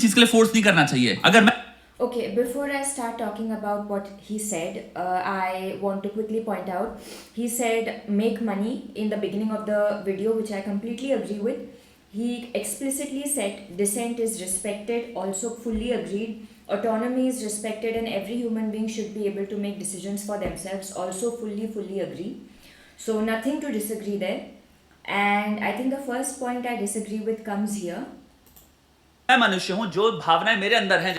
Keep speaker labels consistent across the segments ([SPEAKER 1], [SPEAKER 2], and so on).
[SPEAKER 1] चीज के लिए फोर्स नहीं करना चाहिए। अगर मैं
[SPEAKER 2] Okay, before I start talking about what he said, I want to quickly point out. He said make money in the beginning of the video, which I completely agree with. He explicitly said dissent is respected, also fully agreed. Autonomy is respected, and every human being should be able to make decisions for themselves, also fully agree. So, nothing to disagree there. And I think the first point I disagree with comes here.
[SPEAKER 1] मनुष्य हूं, जो भावनाएं मेरे अंदर हैं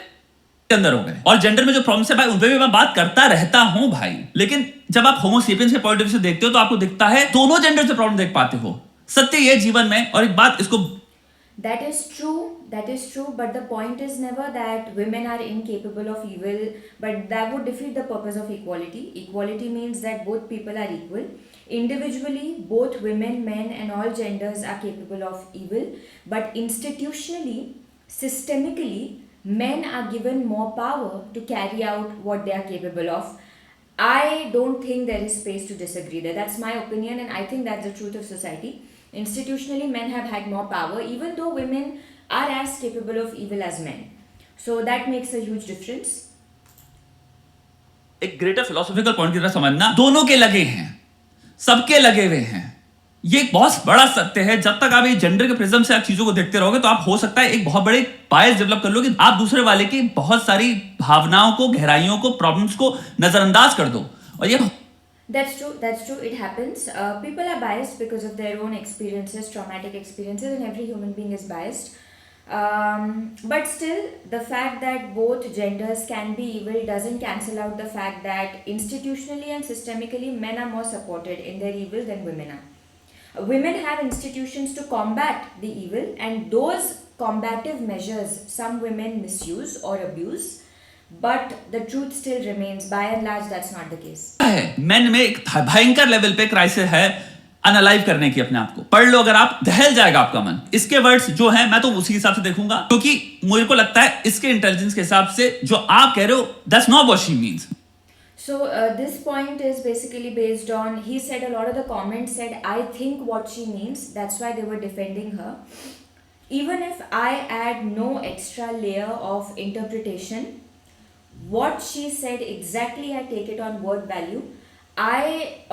[SPEAKER 1] अंदर हो गए, और जेंडर में जो प्रॉब्लम्स है भाई उन पे भी मैं बात करता रहता हूं भाई। लेकिन जब आप होमो सेपियंस के पॉइंट ऑफ व्यू से देखते हो तो आपको दिखता है दोनों जेंडर से प्रॉब्लम देख पाते हो। सत्य ये जीवन में, और एक बात इसको
[SPEAKER 2] That is true, but the point is never that women are incapable of evil, but that would defeat the purpose of equality. Equality means that both people are equal. Individually, both women, men, and all genders are capable of evil, but institutionally, systemically, men are given more power to carry out what they are capable of. I don't think there is space to disagree there. That's my opinion, and I think that's the truth of society. Institutionally, men have had more power, even though women are as capable of evil as men. So that makes a huge difference.
[SPEAKER 1] एक greater philosophical point की तरह समझना, दोनों के लगे हैं, सबके लगे हुए हैं। ये एक बहुत बड़ा सत्य है। जब तक आप ये जेंडर के प्रिज्म से आप चीजों को देखते रहोगे तो आप हो सकता है एक बहुत बड़े बायस डेवलप कर लो कि आप दूसरे वाले की बहुत सारी भावनाओं को, गहराइयों को, प्रॉब्लम्स को नजरअंदाज कर दो। और ये
[SPEAKER 2] That's true, it happens. People are biased because of their own experiences, traumatic experiences, and every human being is biased. But still, the fact that both genders can be evil doesn't cancel out the fact that institutionally and systemically men are more supported in their evil than women are. Women have institutions to combat the evil, and those combative measures some women misuse or abuse. But the truth still remains, by and large, that's not the case.
[SPEAKER 1] Man में एक भयंकर level पे crisis है अनलाइव करने की अपने आप को। पढ़ लो अगर आप, दहल जाएगा आपका मन। इसके वर्ड्स जो हैं मैं तो उसी हिसाब से देखूंगा, क्योंकि मुझे को लगता है इसके इंटेलिजेंस के हिसाब से जो आप कह रहे हो that's not what she means.
[SPEAKER 2] So this point is basically based on, he said a lot of the comments said I think what she means, that's why they were defending her. Even if I add no extra layer of interpretation, what she said exactly, I take it on word value.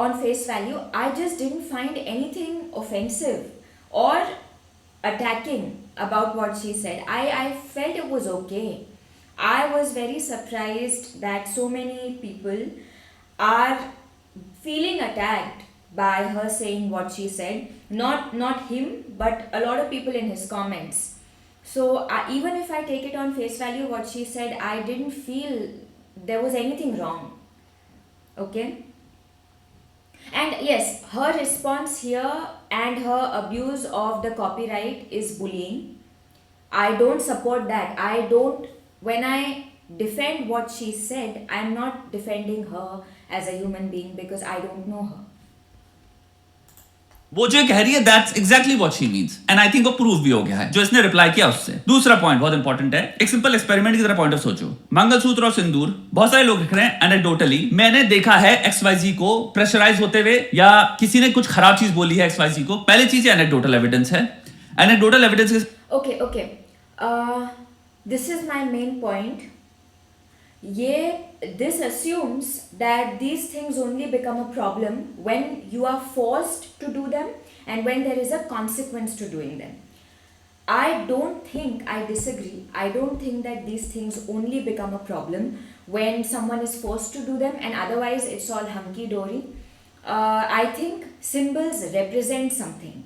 [SPEAKER 2] On face value, I just didn't find anything offensive or attacking about what she said. I felt it was okay. I was very surprised that so many people are feeling attacked by her saying what she said. Not him, but a lot of people in his comments. So even if I take it on face value, what she said, I didn't feel there was anything wrong. Okay? And yes, her response here and her abuse of the copyright is bullying. I don't support that. When I defend what she said, I'm not defending her as a human being because I don't know her.
[SPEAKER 1] वो जो कह रही है that's exactly what she means, and I think वो prove भी हो गया है जो इसने रिप्लाई किया उससे। दूसरा पॉइंट बहुत इंपॉर्टेंट है, एक सिंपल एक्सपेरिमेंट की तरह पॉइंट ऑफ सोचो। मंगलसूत्र और सिंदूर, बहुत सारे लोग लिख रहे हैं एनेक्डोटली, मैंने देखा है XYZ को प्रेशराइज होते हुए या किसी ने कुछ खराब चीज बोली है XYZ को। पहले चीज एनेक्डोटल एविडेंस है। Anecdotal evidence
[SPEAKER 2] Okay. This is my main point. This assumes that these things only become a problem when you are forced to do them and when there is a consequence to doing them. I disagree. I don't think that these things only become a problem when someone is forced to do them and otherwise it's all hunky-dory. I think symbols represent something,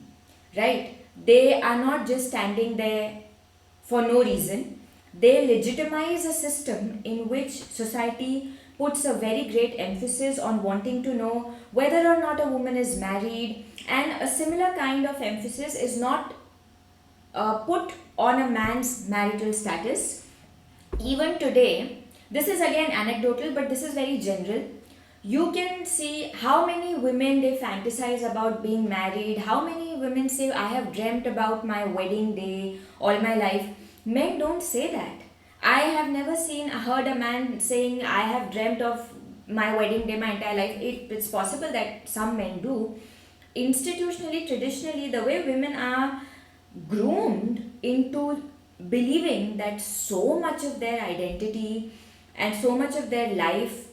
[SPEAKER 2] right? They are not just standing there for no reason. They legitimize a system in which society puts a very great emphasis on wanting to know whether or not a woman is married, and a similar kind of emphasis is not put on a man's marital status. Even today, this is again anecdotal, but this is very general. You can see how many women they fantasize about being married, how many women say I have dreamt about my wedding day all my life. Men don't say that. I have never heard a man saying I have dreamt of my wedding day my entire life. It's possible that some men do. Institutionally, traditionally, the way women are groomed into believing that so much of their identity and so much of their life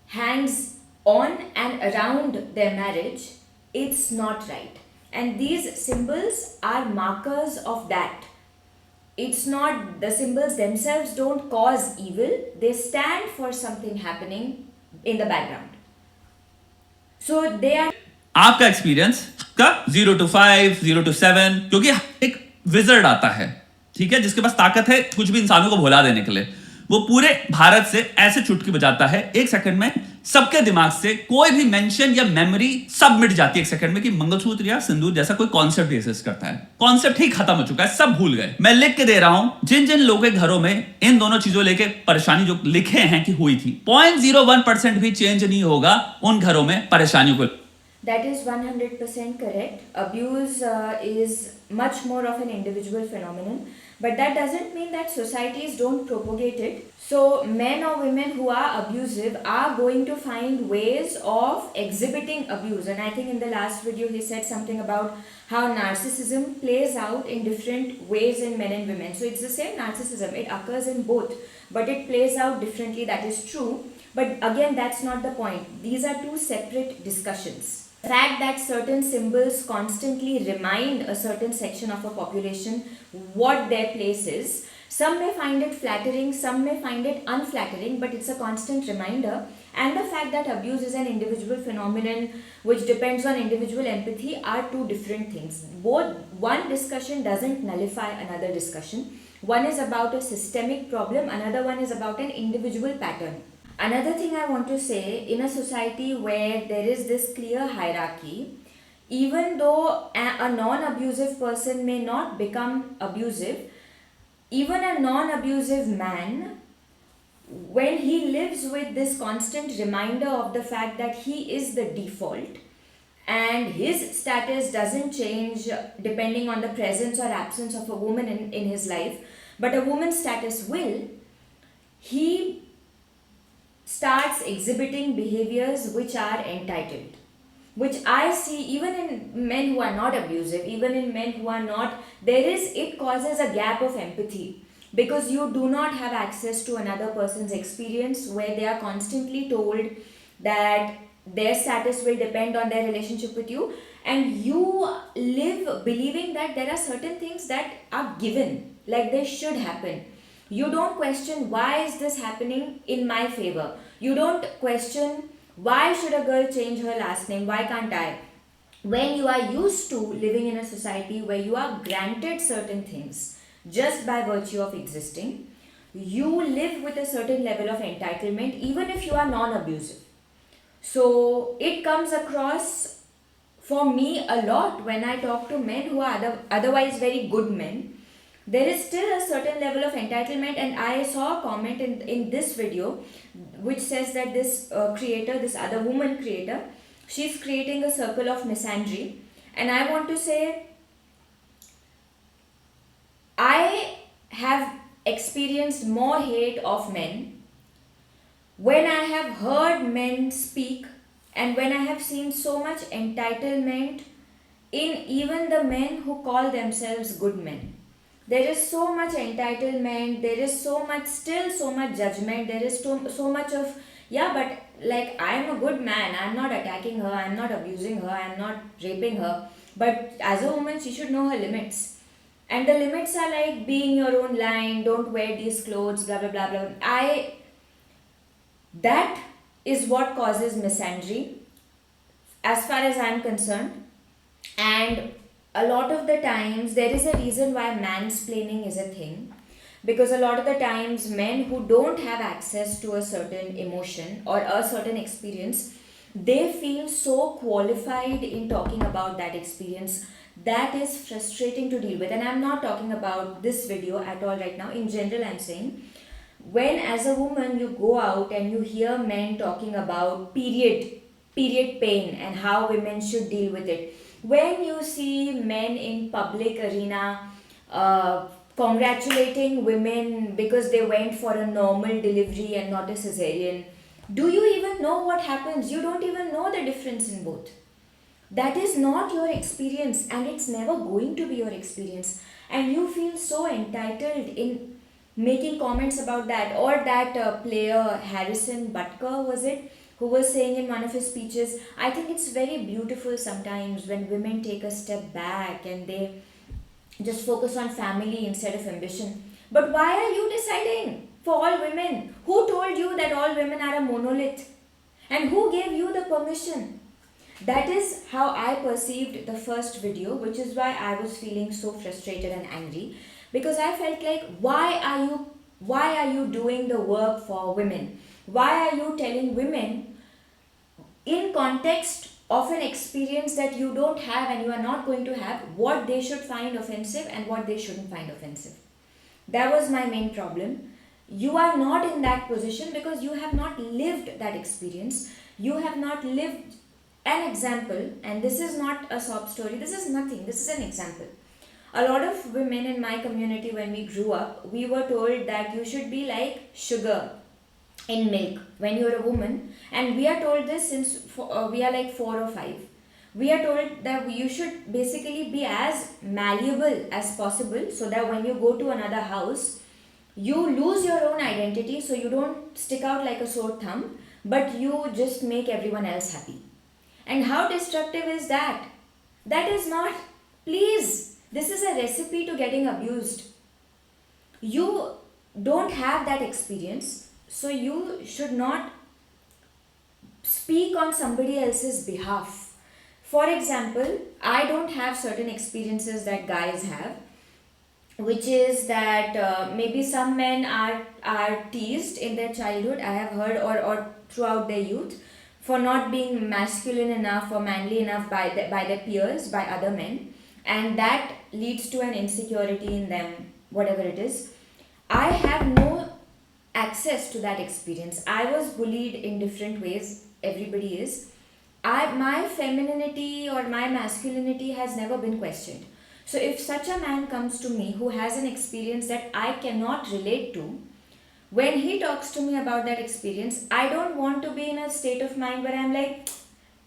[SPEAKER 2] hangs on and around their marriage, it's not right. And these symbols are markers of that. It's not, the symbols themselves don't cause evil, they stand for something happening in the background. So they are.
[SPEAKER 1] आपका experience का 0 to 5, 0 to 7, क्योंकि एक wizard आता है, ठीक है, जिसके पास ताकत है कुछ भी इंसानों को भुला देने के लिए। वो पूरे भारत से ऐसे चुटकी बजाता है, एक सेकंड में सबके दिमाग से कोई भी मेंशन या मेमोरी सब मिट जाती है एक सेकंड में कि मंगलसूत्र या सिंदूर जैसा कोई कॉन्सेप्ट एग्जिस्ट करता है। कॉन्सेप्ट ही खत्म हो चुका है, सब भूल गए। मैं लिख के दे रहा हूं, जिन जिन लोगों के घरों में इन दोनों चीजों लेके परेशानी जो लिखे हैं कि हुई थी, 0.01% भी चेंज नहीं होगा उन घरों में परेशानियों को।
[SPEAKER 2] That is 100% correct. Abuse is much more of an individual phenomenon, but that doesn't mean that societies don't propagate it. So, men or women who are abusive are going to find ways of exhibiting abuse. And I think in the last video he said something about how narcissism plays out in different ways in men and women. So, it's the same narcissism, it occurs in both, but it plays out differently, that is true. But again, that's not the point. These are two separate discussions. The fact that certain symbols constantly remind a certain section of a population what their place is. Some may find it flattering, some may find it unflattering, but it's a constant reminder. And the fact that abuse is an individual phenomenon which depends on individual empathy are two different things. One discussion doesn't nullify another discussion. One is about a systemic problem, another one is about an individual pattern. Another thing I want to say, in a society where there is this clear hierarchy, even though a non-abusive person may not become abusive, even a non-abusive man, when he lives with this constant reminder of the fact that he is the default and his status doesn't change depending on the presence or absence of a woman in his life, but a woman's status will, he starts exhibiting behaviors which are entitled, which I see even in men who are not abusive, even in men who are not, it causes a gap of empathy because you do not have access to another person's experience where they are constantly told that their status will depend on their relationship with you, and you live believing that there are certain things that are given, like they should happen. You don't question why is this happening in my favor. You don't question why should a girl change her last name, why can't I? When you are used to living in a society where you are granted certain things just by virtue of existing, you live with a certain level of entitlement even if you are non-abusive. So it comes across for me a lot when I talk to men who are otherwise very good men. There is still a certain level of entitlement, and I saw a comment in this video which says that this creator, this other woman creator, she's creating a circle of misandry. And I want to say, I have experienced more hate of men when I have heard men speak and when I have seen so much entitlement in even the men who call themselves good men. There is so much entitlement, there is so much judgment, there is so much of, yeah, but like I am a good man, I am not attacking her, I am not abusing her, I am not raping her, but as a woman she should know her limits. And the limits are like being your own line, don't wear these clothes, blah blah blah blah. That is what causes misandry as far as I am concerned. And a lot of the times there is a reason why mansplaining is a thing, because a lot of the times men who don't have access to a certain emotion or a certain experience, they feel so qualified in talking about that experience that is frustrating to deal with. And I'm not talking about this video at all right now. In general, I'm saying when as a woman you go out and you hear men talking about period pain and how women should deal with it, when you see men in public arena congratulating women because they went for a normal delivery and not a cesarean, do you even know what happens? You don't even know the difference in both. That is not your experience, and it's never going to be your experience. and you feel so entitled in making comments about that. Or that player Harrison Butker, was it, who was saying in one of his speeches, I think it's very beautiful sometimes when women take a step back and they just focus on family instead of ambition. But why are you deciding for all women? Who told you that all women are a monolith? And who gave you the permission? That is how I perceived the first video, which is why I was feeling so frustrated and angry, because I felt like, why are you doing the work for women? Why are you telling women in context of an experience that you don't have and you are not going to have, what they should find offensive and what they shouldn't find offensive? That was my main problem. You are not in that position because you have not lived that experience. You have not lived an example, and this is not a sob story, this is nothing, this is an example. A lot of women in my community, when we grew up, we were told that you should be like sugar in milk when you're a woman, and we are told this since we are like 4 or 5. We are told that you should basically be as malleable as possible so that when you go to another house, you lose your own identity, so you don't stick out like a sore thumb, but you just make everyone else happy. And how destructive is that? That is not, please, this is a recipe to getting abused. You don't have that experience, so you should not speak on somebody else's behalf. For example, I don't have certain experiences that guys have, which is that maybe some men are teased in their childhood, I have heard, or throughout their youth, for not being masculine enough or manly enough by their peers, by other men, and that leads to an insecurity in them, whatever it is. I have no access to that experience. I was bullied in different ways, everybody is. My femininity or my masculinity has never been questioned. So if such a man comes to me who has an experience that I cannot relate to, when he talks to me about that experience, I don't want to be in a state of mind where I'm like,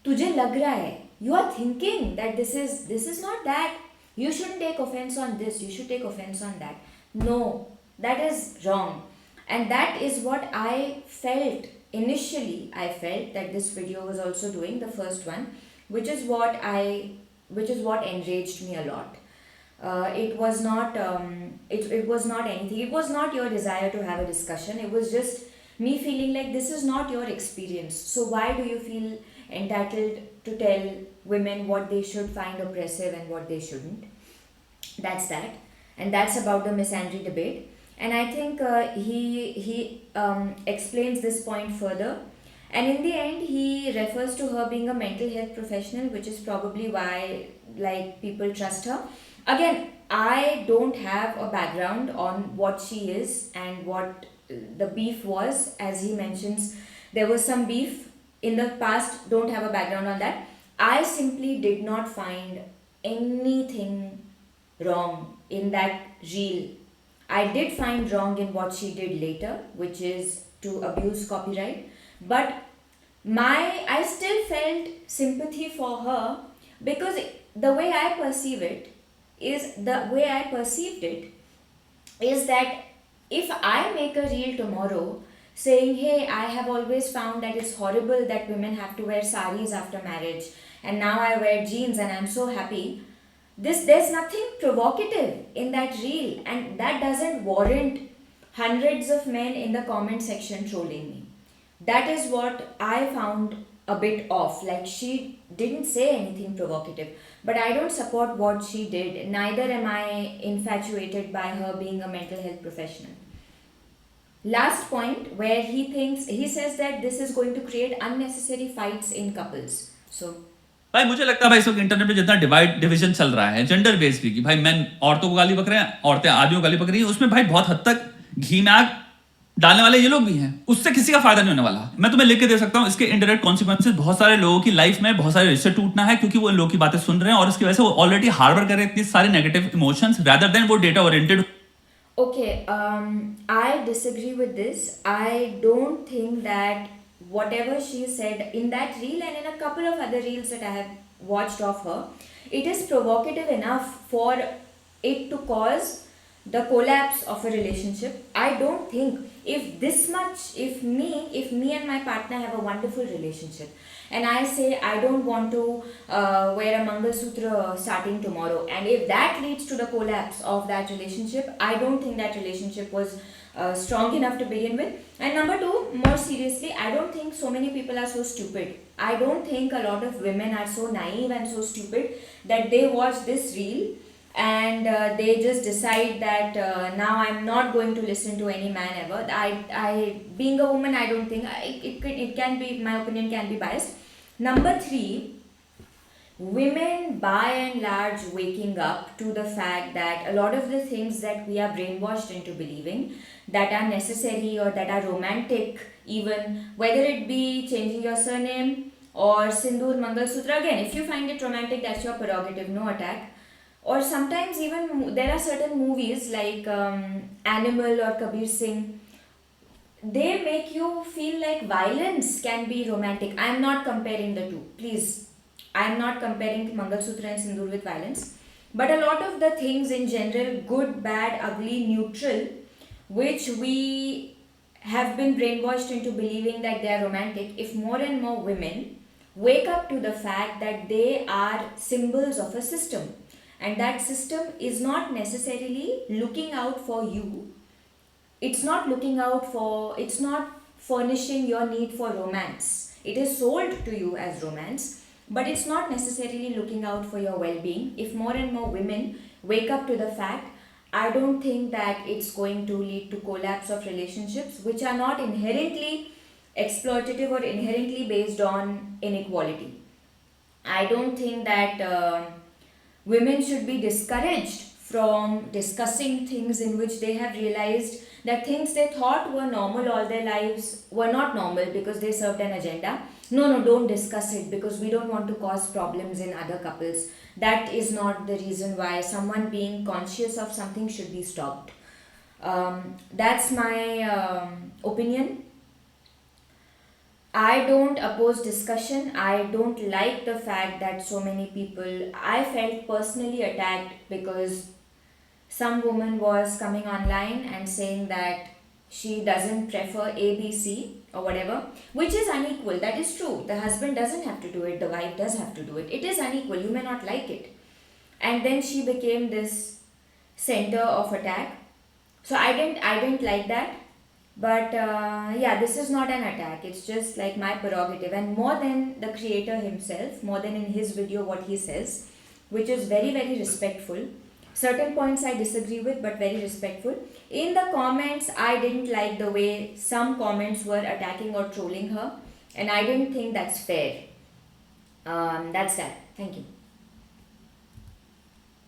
[SPEAKER 2] तुझे लग रहा है, you are thinking that this is not that, you shouldn't take offense on this, you should take offense on that. No, that is wrong. And that is what I felt initially. I felt that this video was also doing, the first one, which is what enraged me a lot. It was not it was not anything. It was not your desire to have a discussion. It was just me feeling like this is not your experience. So why do you feel entitled to tell women what they should find oppressive and what they shouldn't? That's that. And that's about the misandry debate. And I think he explains this point further. And in the end, he refers to her being a mental health professional, which is probably why like people trust her. Again, I don't have a background on what she is and what the beef was. As he mentions, there was some beef in the past, don't have a background on that. I simply did not find anything wrong in that reel. I did find wrong in what she did later, which is to abuse copyright. But I still felt sympathy for her, because the way I perceived it is that if I make a reel tomorrow saying, hey, I have always found that it's horrible that women have to wear saris after marriage, and now I wear jeans and I'm so happy, there's nothing provocative in that reel, and that doesn't warrant hundreds of men in the comment section trolling me. That is what I found a bit off. Like, she didn't say anything provocative, but I don't support what she did. Neither am I infatuated by her being a mental health professional. Last point, where he says that this is going to create unnecessary fights in couples. So
[SPEAKER 1] भाई मुझे लगता है भाई इस वक्त internet पे जितना division चल रहा है जेंडर बेस भी, कि भाई मैन औरतों को गाली बक रहे हैं, औरतें आदमियों को गाली बक रही हैं, उसमें भाई बहुत हद तक घी में आग डालने वाले ये लोग भी हैं, उससे किसी का फायदा नहीं होने वाला। मैं तुम्हें लिख के दे सकता हूँ इसके इनडायरेक्ट कॉन्सिक्वेंसेस बहुत सारे लोगों की लाइफ में, बहुत सारे रिश्ते टूटना है, क्योंकि वो इन लोगों की बातें सुन रहे हैं और इसकी वजह से वो ऑलरेडी हार्बर कर रहे हैं इतनी सारी नेगेटिव इमोशंस रादर देन वो data oriented.
[SPEAKER 2] Okay, I disagree with this. I don't think that whatever she said in that reel and in a couple of other reels that I have watched of her, it is provocative enough for it to cause the collapse of a relationship. I don't think if this much, if me and my partner have a wonderful relationship, and I say I don't want to wear a Mangal Sutra starting tomorrow, and if that leads to the collapse of that relationship, I don't think that relationship was strong enough to begin with. And number two, more seriously, I don't think so many people are so stupid. I don't think a lot of women are so naive and so stupid that they watch this reel and they just decide that now I'm not going to listen to any man ever. Being a woman, I don't think it can be, my opinion can be biased. Number three, women by and large waking up to the fact that a lot of the things that we are brainwashed into believing that are necessary or that are romantic, even whether it be changing your surname or Sindoor Mangal Sutra, again, if you find it romantic, that's your prerogative, no attack. Or sometimes even there are certain movies like Animal or Kabir Singh, they make you feel like violence can be romantic. I am not comparing the two, please. I am not comparing Mangal Sutra and Sindoor with violence. But a lot of the things in general, good, bad, ugly, neutral, which we have been brainwashed into believing that they are romantic, if more and more women wake up to the fact that they are symbols of a system, and that system is not necessarily looking out for you, it's not looking out for, it's not furnishing your need for romance, it is sold to you as romance, but it's not necessarily looking out for your well-being. If more and more women wake up to the fact, I don't think that it's going to lead to collapse of relationships which are not inherently exploitative or inherently based on inequality. I don't think that women should be discouraged from discussing things in which they have realized that things they thought were normal all their lives were not normal because they served an agenda. No, don't discuss it because we don't want to cause problems in other couples. That is not the reason why someone being conscious of something should be stopped. That's my opinion. I don't oppose discussion. I don't like the fact that so many people, I felt personally attacked because some woman was coming online and saying that she doesn't prefer ABC or whatever, which is unequal. That is true. The husband doesn't have to do it, the wife does have to do it. It is unequal. You may not like it. And then she became this center of attack. So I didn't like that. But yeah, this is not an attack. It's just like my prerogative. And more than the creator himself, more than in his video what he says, which is very, very respectful. Certain points I disagree with, but very respectful. In the comments, I didn't like the way some comments were attacking or trolling her. And I didn't think that's fair. That's that. Thank you.